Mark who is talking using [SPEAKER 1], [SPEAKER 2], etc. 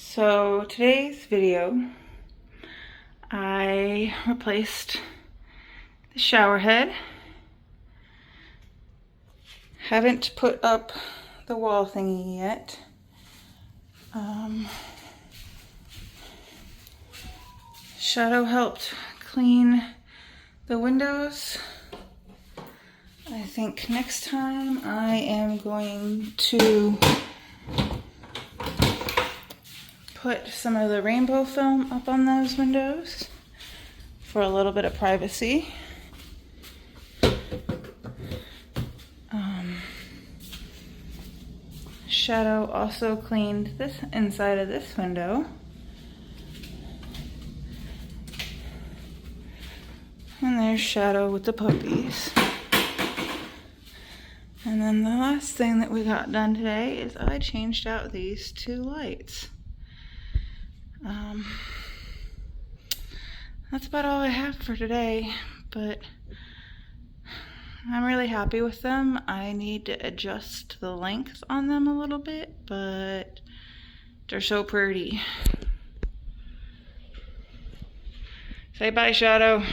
[SPEAKER 1] So today's video, I replaced the shower head. Haven't put up the wall thingy yet. Shadow helped clean the windows. I think next time I am going to put some of the rainbow film up on those windows for a little bit of privacy. Shadow also cleaned this inside of this window. And there's Shadow with the puppies. And then the last thing that we got done today is I changed out these two lights. That's about all I have for today, but I'm really happy with them. I need to adjust the length on them a little bit, but they're so pretty. Say bye, Shadow.